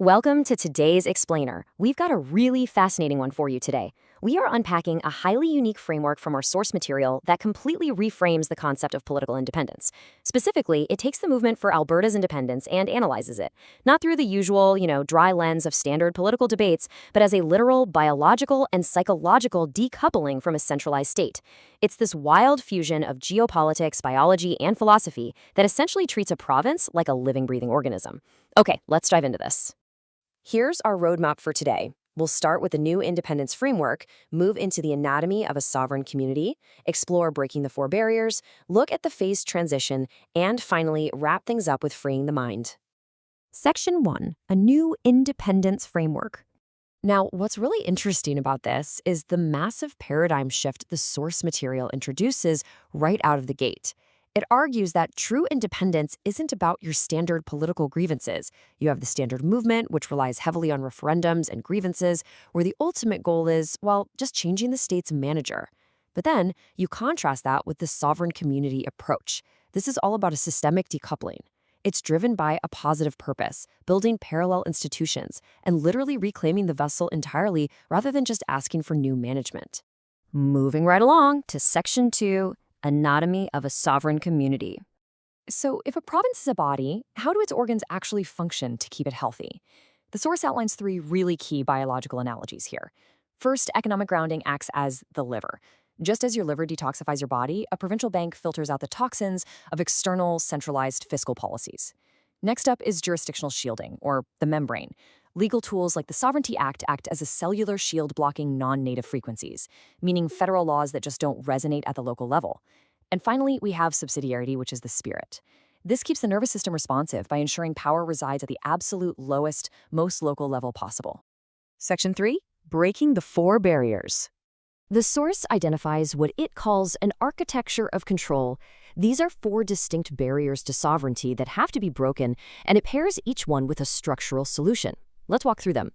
Welcome to today's Explainer. We've got a really fascinating one for you today. We are unpacking a highly unique framework from our source material that completely reframes the concept of political independence. Specifically, it takes the movement for Alberta's independence and analyzes it, not through the usual, dry lens of standard political debates, but as a literal, biological, and psychological decoupling from a centralized state. It's this wild fusion of geopolitics, biology, and philosophy that essentially treats a province like a living, breathing organism. Okay, let's dive into this. Here's our roadmap for today. We'll start with the new independence framework, move into the anatomy of a sovereign community, explore breaking the four barriers, look at the phased transition, and finally wrap things up with freeing the mind. Section 1, a new independence framework. Now, what's really interesting about this is the massive paradigm shift the source material introduces right out of the gate. It argues that true independence isn't about your standard political grievances. You have the standard movement, which relies heavily on referendums and grievances, where the ultimate goal is, well, just changing the state's manager. But then you contrast that with the sovereign community approach. This is all about a systemic decoupling. It's driven by a positive purpose, building parallel institutions, and literally reclaiming the vessel entirely rather than just asking for new management. Moving right along to Section 2, Anatomy of a Sovereign Community. So if a province is a body, how do its organs actually function to keep it healthy? The source outlines three really key biological analogies here. First, economic grounding acts as the liver. Just as your liver detoxifies your body, a provincial bank filters out the toxins of external, centralized fiscal policies. Next up is jurisdictional shielding, or the membrane. Legal tools like the Sovereignty Act act as a cellular shield blocking non-native frequencies, meaning federal laws that just don't resonate at the local level. And finally, we have subsidiarity, which is the spirit. This keeps the nervous system responsive by ensuring power resides at the absolute lowest, most local level possible. Section 3, breaking the four barriers. The source identifies what it calls an architecture of control. These are four distinct barriers to sovereignty that have to be broken, and it pairs each one with a structural solution. Let's walk through them.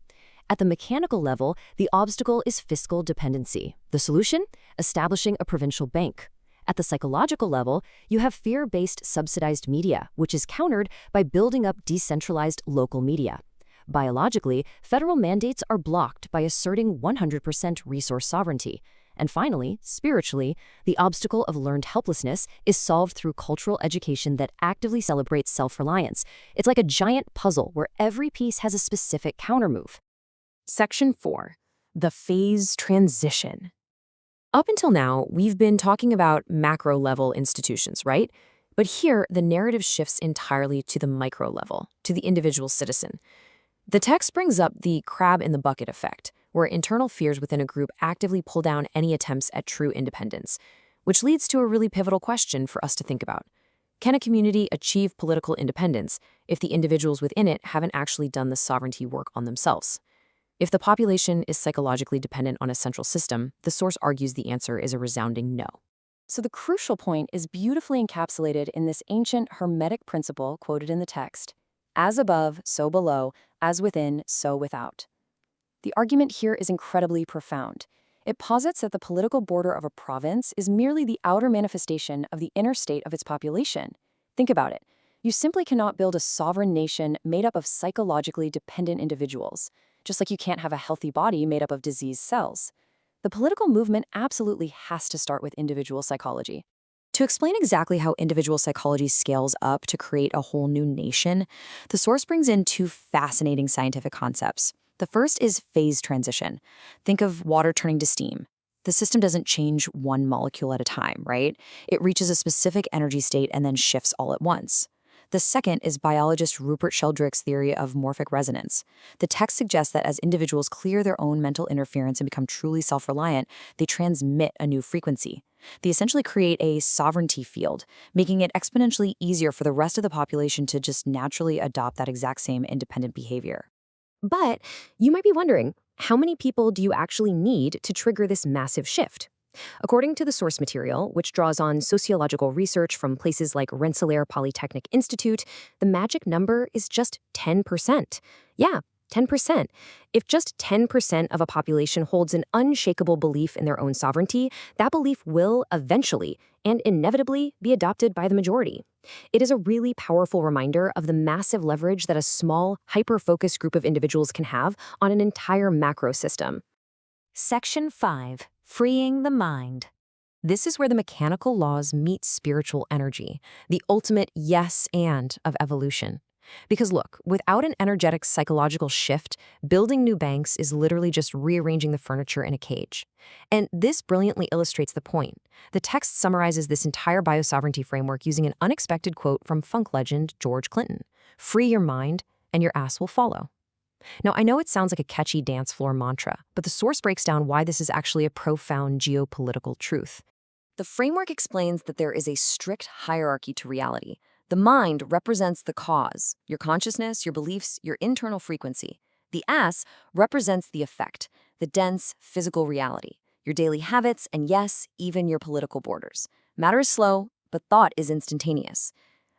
At the mechanical level, the obstacle is fiscal dependency. The solution? Establishing a provincial bank. At the psychological level, you have fear-based subsidized media, which is countered by building up decentralized local media. Biologically, federal mandates are blocked by asserting 100% resource sovereignty. And finally, spiritually, the obstacle of learned helplessness is solved through cultural education that actively celebrates self-reliance. It's like a giant puzzle where every piece has a specific countermove. Section 4, the phase transition. Up until now, we've been talking about macro-level institutions, right? But here, the narrative shifts entirely to the micro level, to the individual citizen. The text brings up the crab-in-the-bucket effect, where internal fears within a group actively pull down any attempts at true independence, which leads to a really pivotal question for us to think about. Can a community achieve political independence if the individuals within it haven't actually done the sovereignty work on themselves? If the population is psychologically dependent on a central system, the source argues the answer is a resounding no. So the crucial point is beautifully encapsulated in this ancient hermetic principle quoted in the text. As above, so below, as within, so without. The argument here is incredibly profound. It posits that the political border of a province is merely the outer manifestation of the inner state of its population. Think about it. You simply cannot build a sovereign nation made up of psychologically dependent individuals, just like you can't have a healthy body made up of diseased cells. The political movement absolutely has to start with individual psychology. To explain exactly how individual psychology scales up to create a whole new nation, the source brings in two fascinating scientific concepts. The first is phase transition. Think of water turning to steam. The system doesn't change one molecule at a time, right? It reaches a specific energy state and then shifts all at once. The second is biologist Rupert Sheldrake's theory of morphic resonance. The text suggests that as individuals clear their own mental interference and become truly self-reliant, they transmit a new frequency. They essentially create a sovereignty field, making it exponentially easier for the rest of the population to just naturally adopt that exact same independent behavior. But you might be wondering, how many people do you actually need to trigger this massive shift? According to the source material, which draws on sociological research from places like Rensselaer Polytechnic Institute, the magic number is just 10%. Yeah, 10%. If just 10% of a population holds an unshakable belief in their own sovereignty, that belief will eventually and inevitably be adopted by the majority. It is a really powerful reminder of the massive leverage that a small, hyper-focused group of individuals can have on an entire macro system. Section 5. Freeing the mind. This is where the mechanical laws meet spiritual energy, the ultimate yes and of evolution. Because look, without an energetic psychological shift, building new banks is literally just rearranging the furniture in a cage. And this brilliantly illustrates the point. The text summarizes this entire biosovereignty framework using an unexpected quote from funk legend George Clinton: "Free your mind, and your ass will follow." Now, I know it sounds like a catchy dance floor mantra, but the source breaks down why this is actually a profound geopolitical truth. The framework explains that there is a strict hierarchy to reality. The mind represents the cause, your consciousness, your beliefs, your internal frequency. The ass represents the effect, the dense physical reality, your daily habits, and yes, even your political borders. Matter is slow, but thought is instantaneous.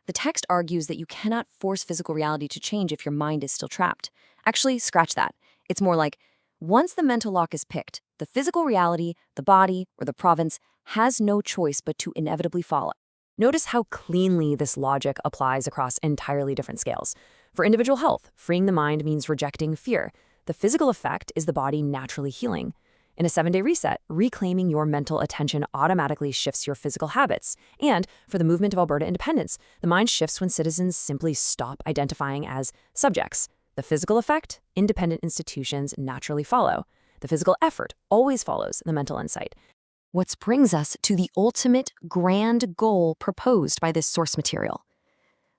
The text argues that you cannot force physical reality to change if your mind is still trapped. Actually, scratch that. It's more like, once the mental lock is picked, the physical reality, the body, or the province has no choice but to inevitably follow. Notice how cleanly this logic applies across entirely different scales. For individual health, freeing the mind means rejecting fear. The physical effect is the body naturally healing. In a 7-day reset, reclaiming your mental attention automatically shifts your physical habits. And for the movement of Alberta independence, the mind shifts when citizens simply stop identifying as subjects. The physical effect, independent institutions naturally follow. The physical effort always follows the mental insight. What brings us to the ultimate grand goal proposed by this source material.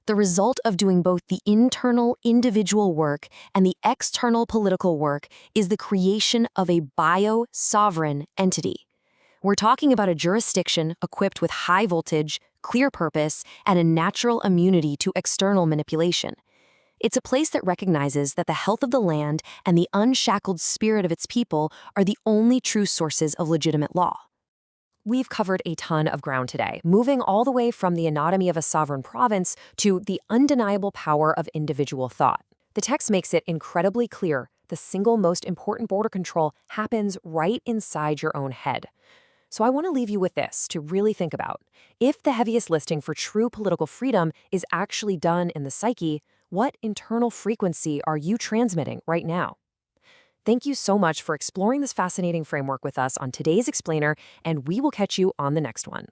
The result of doing both the internal individual work and the external political work is the creation of a bio-sovereign entity. We're talking about a jurisdiction equipped with high voltage, clear purpose, and a natural immunity to external manipulation. It's a place that recognizes that the health of the land and the unshackled spirit of its people are the only true sources of legitimate law. We've covered a ton of ground today, moving all the way from the anatomy of a sovereign province to the undeniable power of individual thought. The text makes it incredibly clear the single most important border control happens right inside your own head. So I want to leave you with this to really think about. If the heaviest lifting for true political freedom is actually done in the psyche, what internal frequency are you transmitting right now? Thank you so much for exploring this fascinating framework with us on today's Explainer, and we will catch you on the next one.